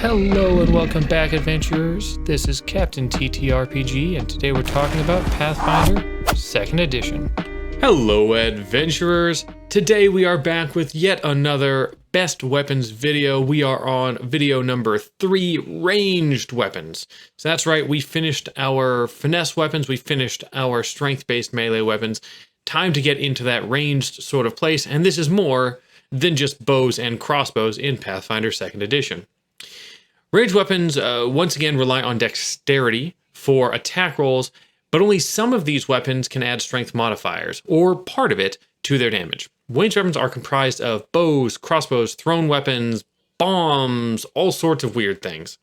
Hello and welcome back, adventurers. This is Captain TTRPG, and today we're talking about Pathfinder 2nd Edition. Hello, adventurers. Today we are back with yet another best weapons video. We are on video number 3, ranged weapons. So that's right, we finished our finesse weapons, we finished our strength-based melee weapons. Time to get into that ranged sort of place, and this is more than just bows and crossbows in Pathfinder 2nd Edition. Ranged weapons, once again, rely on dexterity for attack rolls, but only some of these weapons can add strength modifiers, or part of it, to their damage. Ranged weapons are comprised of bows, crossbows, thrown weapons, bombs, all sorts of weird things.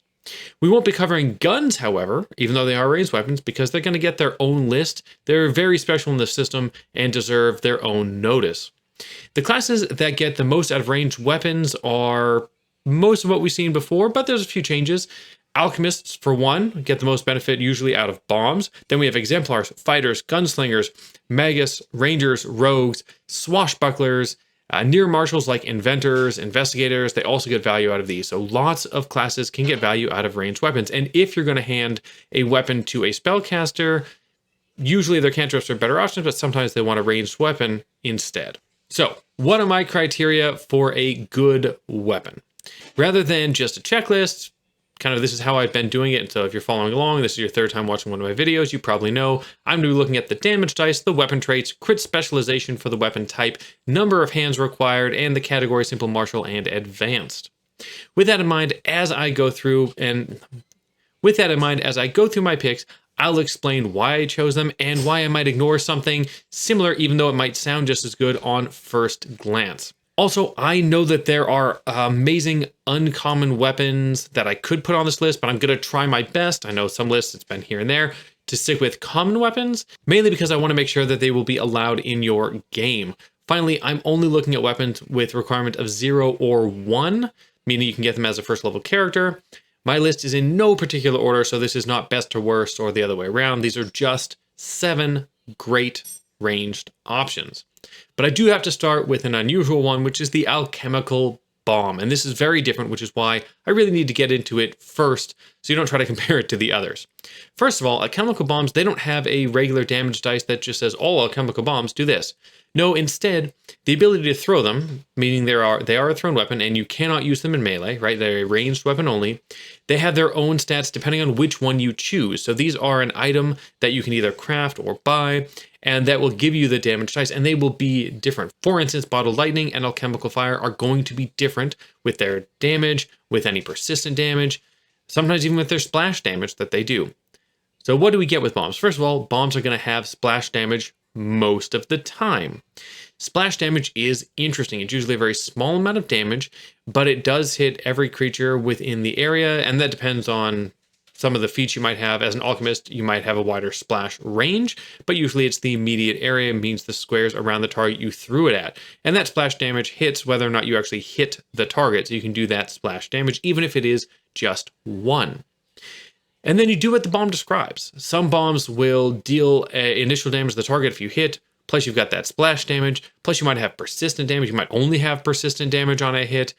We won't be covering guns, however, even though they are ranged weapons, because they're going to get their own list. They're very special in the system and deserve their own notice. The classes that get the most out of ranged weapons are most of what we've seen before, but there's a few changes. Alchemists, for one, get the most benefit usually out of bombs. Then we have exemplars, fighters, gunslingers, magus, rangers, rogues, swashbucklers, near marshals like inventors, investigators. They also get value out of these. So lots of classes can get value out of ranged weapons. And if you're going to hand a weapon to a spellcaster, usually their cantrips are better options, but sometimes they want a ranged weapon instead. So what are my criteria for a good weapon? Rather than just a checklist, kind of this is how I've been doing it. And so if you're following along, this is your third time watching one of my videos, you probably know I'm going to be looking at the damage dice, the weapon traits, crit specialization for the weapon type, number of hands required, and the category simple, martial, and advanced. With that in mind, as I go through my picks, I'll explain why I chose them and why I might ignore something similar, even though it might sound just as good on first glance. Also, I know that there are amazing uncommon weapons that I could put on this list, but I'm going to try my best. I know some lists, it's been here and there, to stick with common weapons, mainly because I want to make sure that they will be allowed in your game. Finally, I'm only looking at weapons with requirement of 0 or 1, meaning you can get them as a first level character. My list is in no particular order, so this is not best to worst or the other way around. These are just 7 great ranged options. But I do have to start with an unusual one, which is the Alchemical Bomb. And this is very different, which is why I really need to get into it first, so you don't try to compare it to the others. First of all, alchemical bombs, they don't have a regular damage dice that just says all alchemical bombs do this. No, instead, the ability to throw them, meaning they are a thrown weapon and you cannot use them in melee, right? They're a ranged weapon only. They have their own stats depending on which one you choose. So these are an item that you can either craft or buy, and that will give you the damage dice, and they will be different. For instance, Bottled Lightning and Alchemical Fire are going to be different with their damage, with any persistent damage, sometimes even with their splash damage that they do. So what do we get with bombs? First of all, bombs are going to have splash damage most of the time. Splash damage is interesting. It's usually a very small amount of damage, but it does hit every creature within the area, and that depends on some of the feats you might have. As an alchemist, you might have a wider splash range, but usually it's the immediate area, means the squares around the target you threw it at. And that splash damage hits whether or not you actually hit the target, so you can do that splash damage, even if it is just 1. And then you do what the bomb describes. Some bombs will deal initial damage to the target if you hit, plus you've got that splash damage, plus you might have persistent damage. You might only have persistent damage on a hit.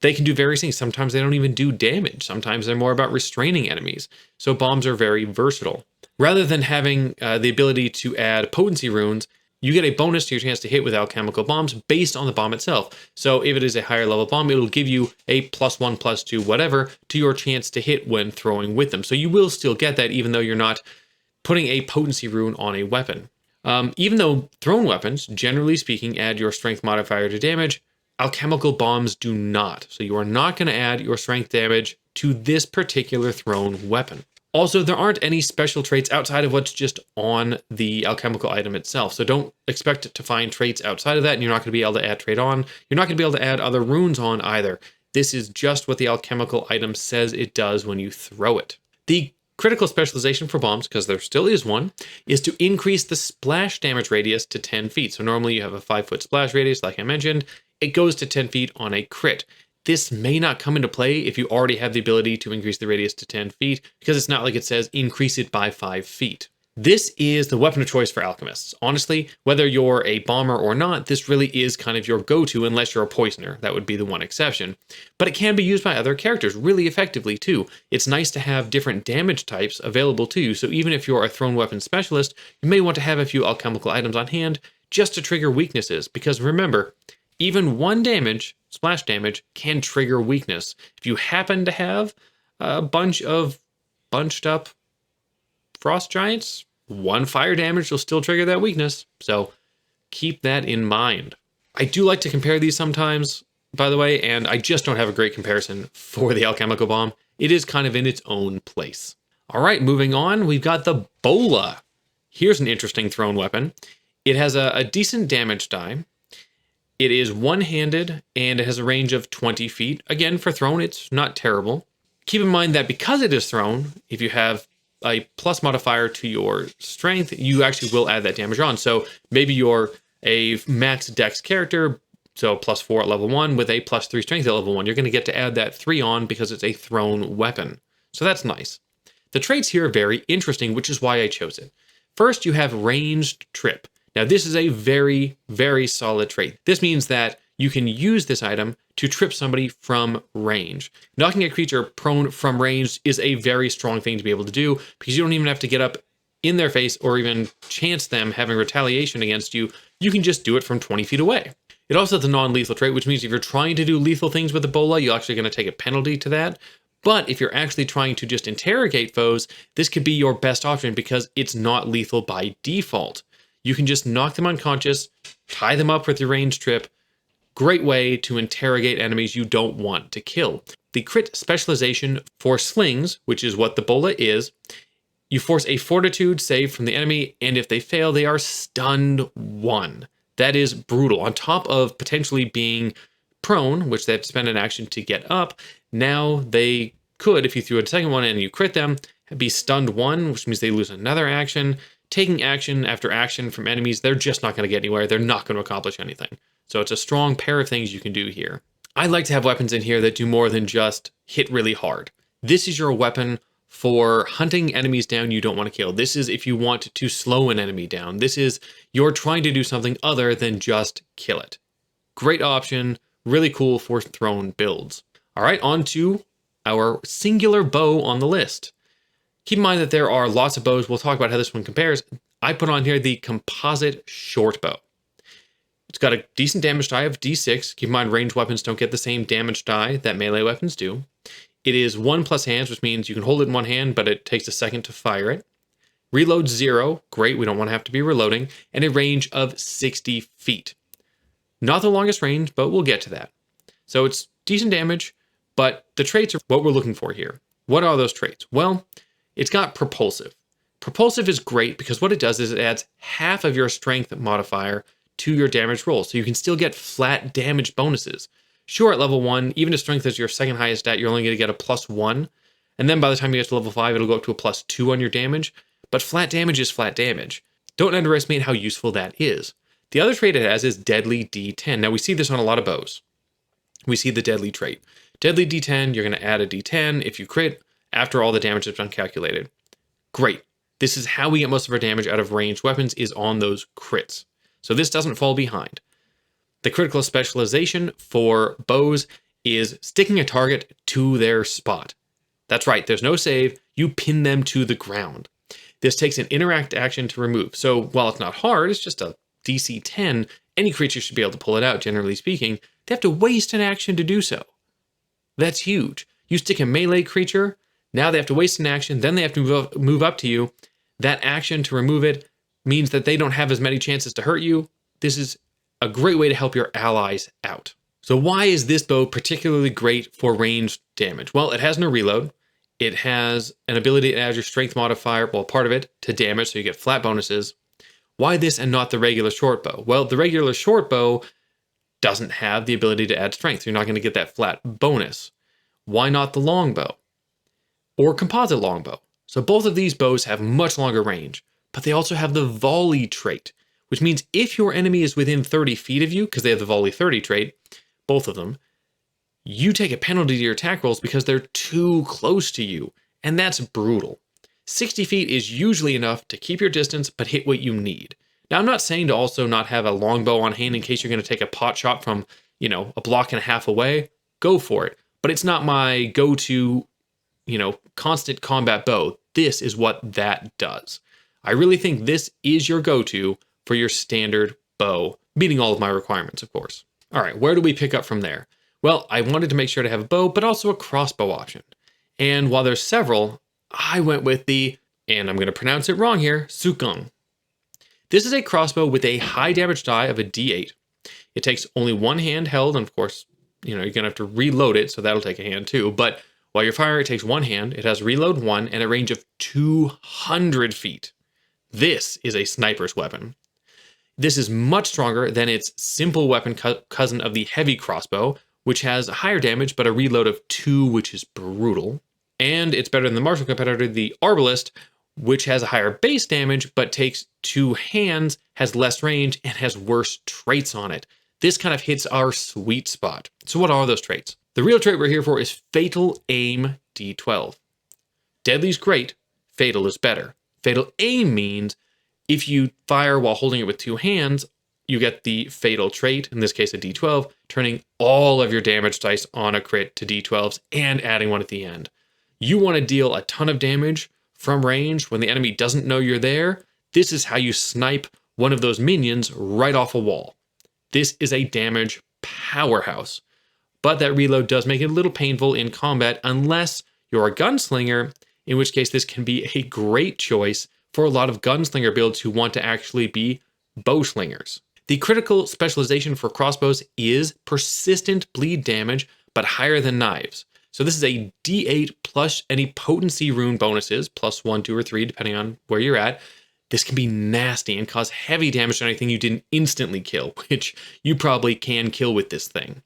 They can do various things. Sometimes they don't even do damage. Sometimes they're more about restraining enemies. So bombs are very versatile. Rather than having the ability to add potency runes, you get a bonus to your chance to hit with alchemical bombs based on the bomb itself. So if it is a higher level bomb, it'll give you a +1, +2, whatever, to your chance to hit when throwing with them. So you will still get that even though you're not putting a potency rune on a weapon. Even though thrown weapons, generally speaking, add your strength modifier to damage, alchemical bombs do not. So you are not going to add your strength damage to this particular thrown weapon. Also, there aren't any special traits outside of what's just on the alchemical item itself. So don't expect to find traits outside of that, and you're not going to be able to add trait on. You're not going to be able to add other runes on either. This is just what the alchemical item says it does when you throw it. The critical specialization for bombs, because there still is one, is to increase the splash damage radius to 10 feet. So normally you have a 5-foot splash radius, like I mentioned. It goes to 10 feet on a crit. This may not come into play if you already have the ability to increase the radius to 10 feet, because it's not like it says increase it by 5 feet. This is the weapon of choice for alchemists. Honestly, whether you're a bomber or not, this really is kind of your go-to unless you're a poisoner. That would be the one exception. But it can be used by other characters really effectively too. It's nice to have different damage types available to you, so even if you're a thrown weapon specialist, you may want to have a few alchemical items on hand just to trigger weaknesses, because remember, even one damage, splash damage, can trigger weakness. If you happen to have a bunch of bunched up frost giants, one fire damage will still trigger that weakness. So keep that in mind. I do like to compare these sometimes, by the way, and I just don't have a great comparison for the Alchemical Bomb. It is kind of in its own place. All right, moving on, we've got the Bola. Here's an interesting thrown weapon. It has a decent damage die. It is one-handed and it has a range of 20 feet. Again, for thrown, it's not terrible. Keep in mind that because it is thrown, if you have a plus modifier to your strength, you actually will add that damage on. So maybe you're a max dex character, so +4 at level 1 with a +3 strength at level 1. You're going to get to add that 3 on because it's a thrown weapon. So that's nice. The traits here are very interesting, which is why I chose it. First, you have ranged trip. Now, this is a very, very solid trait. This means that you can use this item to trip somebody from range. Knocking a creature prone from range is a very strong thing to be able to do because you don't even have to get up in their face or even chance them having retaliation against you. You can just do it from 20 feet away. It also has a non-lethal trait, which means if you're trying to do lethal things with the Bola, you're actually going to take a penalty to that. But if you're actually trying to just interrogate foes, this could be your best option because it's not lethal by default. You can just knock them unconscious, tie them up with your ranged trip. Great way to interrogate enemies you don't want to kill. The crit specialization for slings, which is what the Bola is, you force a fortitude save from the enemy, and if they fail, they are stunned 1. That is brutal. On top of potentially being prone, which they have to spend an action to get up, now they could, if you threw a second one and you crit them, be stunned 1, which means they lose another action. Taking action after action from enemies, they're just not going to get anywhere. They're not going to accomplish anything. So it's a strong pair of things you can do here. I like to have weapons in here that do more than just hit really hard. This is your weapon for hunting enemies down you don't want to kill. This is if you want to slow an enemy down. This is you're trying to do something other than just kill it. Great option, really cool for thrown builds. All right, on to our singular bow on the list. Keep in mind that there are lots of bows. We'll talk about how this one compares. I put on here the Composite Shortbow. It's got a decent damage die of D6. Keep in mind, ranged weapons don't get the same damage die that melee weapons do. It is 1 plus hands, which means you can hold it in one hand, but it takes a second to fire it. Reload 0. Great, we don't want to have to be reloading. And a range of 60 feet. Not the longest range, but we'll get to that. So it's decent damage, but the traits are what we're looking for here. What are those traits? Well, it's got propulsive. Propulsive is great because what it does is it adds half of your strength modifier to your damage roll, so you can still get flat damage bonuses. Sure, at level 1, even if strength is your second highest stat, you're only going to get a +1, and then by the time you get to level 5, it'll go up to a +2 on your damage, but flat damage is flat damage. Don't underestimate how useful that is. The other trait it has is Deadly D10. Now, we see this on a lot of bows. We see the Deadly trait. Deadly D10, you're going to add a D10 if you crit after all the damage has been calculated. Great. This is how we get most of our damage out of ranged weapons, is on those crits. So this doesn't fall behind. The critical specialization for bows is sticking a target to their spot. That's right, there's no save, you pin them to the ground. This takes an interact action to remove. So while it's not hard, it's just a DC 10, any creature should be able to pull it out, generally speaking. They have to waste an action to do so. That's huge. You stick a melee creature, now they have to waste an action, then they have to move up to you. That action to remove it means that they don't have as many chances to hurt you. This is a great way to help your allies out. So why is this bow particularly great for ranged damage? Well, it has no reload. It has an ability to add your strength modifier, well, part of it, to damage, so you get flat bonuses. Why this and not the regular shortbow? Well, the regular shortbow doesn't have the ability to add strength. You're not going to get that flat bonus. Why not the longbow? Or composite longbow? So both of these bows have much longer range, but they also have the volley trait, which means if your enemy is within 30 feet of you, because they have the volley 30 trait, both of them, you take a penalty to your attack rolls because they're too close to you, and that's brutal. 60 feet is usually enough to keep your distance, but hit what you need. Now, I'm not saying to also not have a longbow on hand in case you're going to take a pot shot from, a block and a half away. Go for it. But it's not my go-to, constant combat bow. This is what that does. I really think this is your go-to for your standard bow, meeting all of my requirements, of course. All right, where do we pick up from there? Well, I wanted to make sure to have a bow, but also a crossbow option. And while there's several, I went with the, and I'm going to pronounce it wrong here, Sukgung. This is a crossbow with a high damage die of a D8. It takes only one hand held, and of course, you're going to have to reload it, so that'll take a hand too. But while you're firing, it takes one hand. It has reload 1 and a range of 200 feet. This is a sniper's weapon. This is much stronger than its simple weapon cousin of the heavy crossbow, which has higher damage but a reload of 2, which is brutal. And it's better than the martial competitor, the Arbalist, which has a higher base damage but takes 2 hands, has less range, and has worse traits on it. This kind of hits our sweet spot. So what are those traits? The real trait we're here for is Fatal Aim D12. Deadly's great, Fatal is better. Fatal Aim means if you fire while holding it with 2 hands, you get the fatal trait, in this case a D12, turning all of your damage dice on a crit to D12s and adding 1 at the end. You want to deal a ton of damage from range when the enemy doesn't know you're there. This is how you snipe one of those minions right off a wall. This is a damage powerhouse, but that reload does make it a little painful in combat unless you're a gunslinger, in which case this can be a great choice for a lot of gunslinger builds who want to actually be bowslingers. The critical specialization for crossbows is persistent bleed damage, but higher than knives. So this is a D8 plus any potency rune bonuses, +1, 2, or 3, depending on where you're at. This can be nasty and cause heavy damage to anything you didn't instantly kill, which you probably can kill with this thing.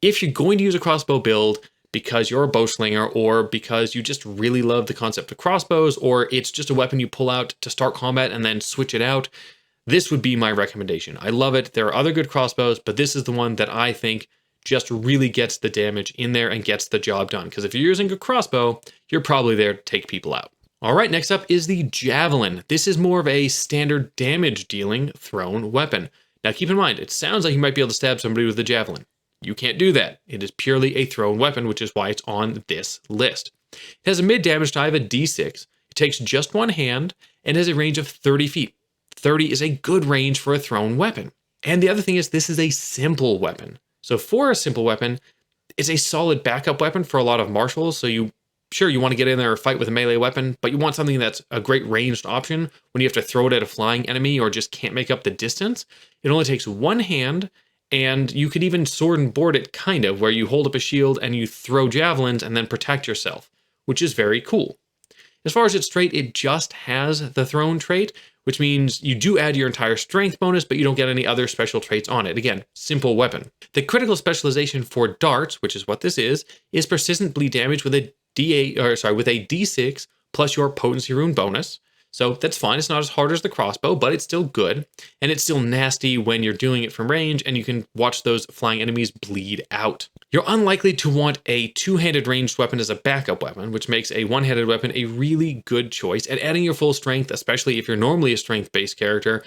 If you're going to use a crossbow build because you're a bowslinger or because you just really love the concept of crossbows, or it's just a weapon you pull out to start combat and then switch it out, this would be my recommendation. I love it. There are other good crossbows, but this is the one that I think just really gets the damage in there and gets the job done. Because if you're using a crossbow, you're probably there to take people out. All right, next up is the Javelin. This is more of a standard damage dealing thrown weapon. Now keep in mind, it sounds like you might be able to stab somebody with the Javelin. You can't do that. It is purely a thrown weapon, which is why it's on this list. It has a mid damage die of a D6. It takes just 1 hand and has a range of 30 feet. 30 is a good range for a thrown weapon. And the other thing is this is a simple weapon. So for a simple weapon, it's a solid backup weapon for a lot of martials. So you want to get in there or fight with a melee weapon, but you want something that's a great ranged option when you have to throw it at a flying enemy or just can't make up the distance. It only takes 1 hand, and you could even sword and board it kind of, where you hold up a shield and you throw javelins and then protect yourself, which is very cool. As far as its trait, it just has the thrown trait, which means you do add your entire strength bonus, but you don't get any other special traits on it. Again, simple weapon. The critical specialization for darts, which is what this is persistent bleed damage with a D6 plus your potency rune bonus. So that's fine. It's not as hard as the crossbow, but it's still good. And it's still nasty when you're doing it from range and you can watch those flying enemies bleed out. You're unlikely to want a 2-handed ranged weapon as a backup weapon, which makes a 1-handed weapon a really good choice. And adding your full strength, especially if you're normally a strength-based character,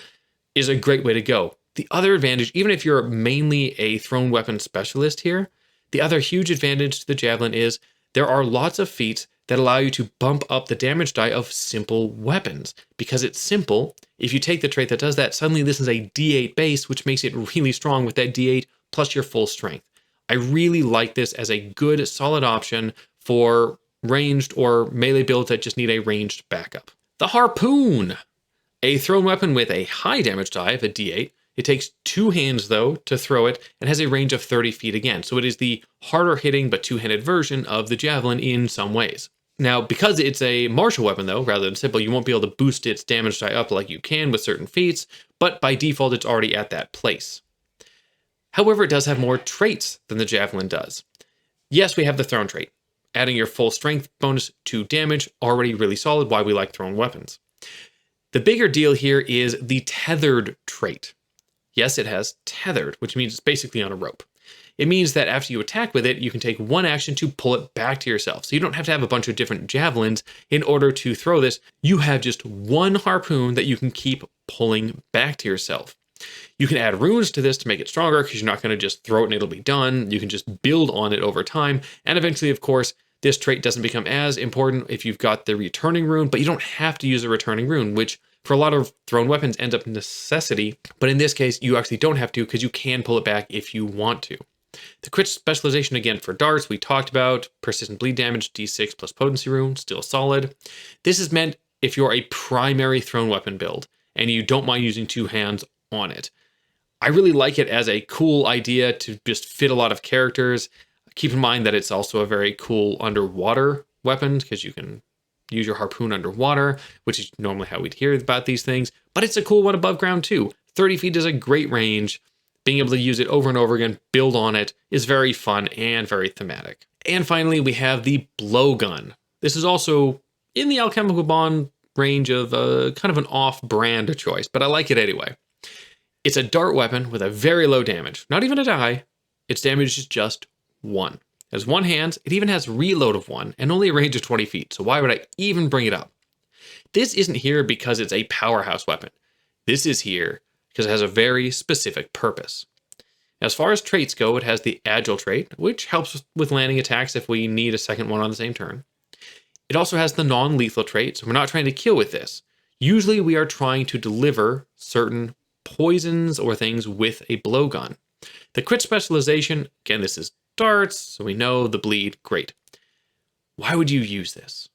is a great way to go. The other advantage, even if you're mainly a thrown weapon specialist here, the other huge advantage to the Javelin is there are lots of feats that allow you to bump up the damage die of simple weapons. Because it's simple, if you take the trait that does that, suddenly this is a D8 base, which makes it really strong with that D8 plus your full strength. I really like this as a good, solid option for ranged or melee builds that just need a ranged backup. The Harpoon, a thrown weapon with a high damage die of a D8. It takes 2 hands, though, to throw it and has a range of 30 feet again. So it is the harder hitting but 2-handed version of the Javelin in some ways. Now, because it's a martial weapon, though, rather than simple, you won't be able to boost its damage die up like you can with certain feats, but by default, it's already at that place. However, it does have more traits than the Javelin does. Yes, we have the thrown trait. Adding your full strength bonus to damage, already really solid, why we like thrown weapons. The bigger deal here is the tethered trait. Yes, it has tethered, which means it's basically on a rope. It means that after you attack with it, you can take one action to pull it back to yourself. So you don't have to have a bunch of different javelins in order to throw this. You have just one harpoon that you can keep pulling back to yourself. You can add runes to this to make it stronger because you're not going to just throw it and it'll be done. You can just build on it over time. And eventually, of course, this trait doesn't become as important if you've got the returning rune, but you don't have to use a returning rune, which for a lot of thrown weapons ends up necessity. But in this case, you actually don't have to because you can pull it back if you want to. The crit specialization, again, for darts, we talked about. Persistent bleed damage, d6 plus potency rune, still solid. This is meant if you're a primary thrown weapon build and you don't mind using two hands on it. I really like it as a cool idea to just fit a lot of characters. Keep in mind that it's also a very cool underwater weapon because you can use your harpoon underwater, which is normally how we'd hear about these things. But it's a cool one above ground too. 30 feet is a great range. Being able to use it over and over again, build on it, is very fun and very thematic. And finally, we have the Blowgun. This is also in the Alchemical Bomb range of kind of an off-brand choice, but I like it anyway. It's a dart weapon with a very low damage. Not even a die. Its damage is just 1. It has 1 hand. It even has reload of 1 and only a range of 20 feet. So why would I even bring it up? This isn't here because it's a powerhouse weapon. This is here because it has a very specific purpose. As far as traits go, it has the Agile trait, which helps with landing attacks if we need a second one on the same turn. It also has the non-lethal trait, so we're not trying to kill with this. Usually we are trying to deliver certain poisons or things with a blowgun. The crit specialization, again, this is darts, so we know the bleed, great. Why would you use this?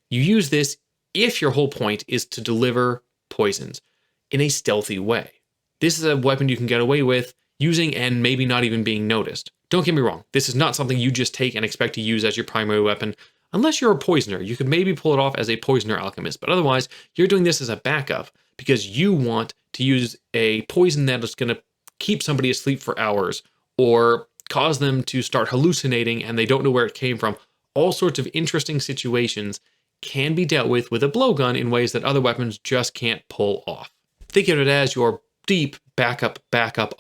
You use this if your whole point is to deliver poisons in a stealthy way. This is a weapon you can get away with using and maybe not even being noticed. Don't get me wrong, this is not something you just take and expect to use as your primary weapon. Unless you're a poisoner, you could maybe pull it off as a poisoner alchemist, but otherwise you're doing this as a backup because you want to use a poison that is going to keep somebody asleep for hours or cause them to start hallucinating and they don't know where it came from. All sorts of interesting situations can be dealt with a blowgun in ways that other weapons just can't pull off. Think of it as your deep backup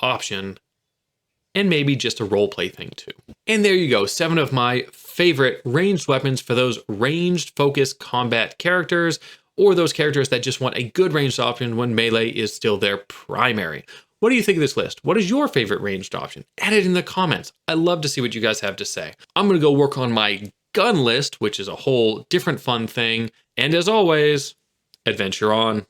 option and maybe just a roleplay thing too. And there you go, 7 of my favorite ranged weapons for those ranged focused combat characters or those characters that just want a good ranged option when melee is still their primary. What do you think of this list? What is your favorite ranged option? Add it in the comments. I love to see what you guys have to say. I'm gonna go work on my gun list, which is a whole different fun thing. And as always, adventure on.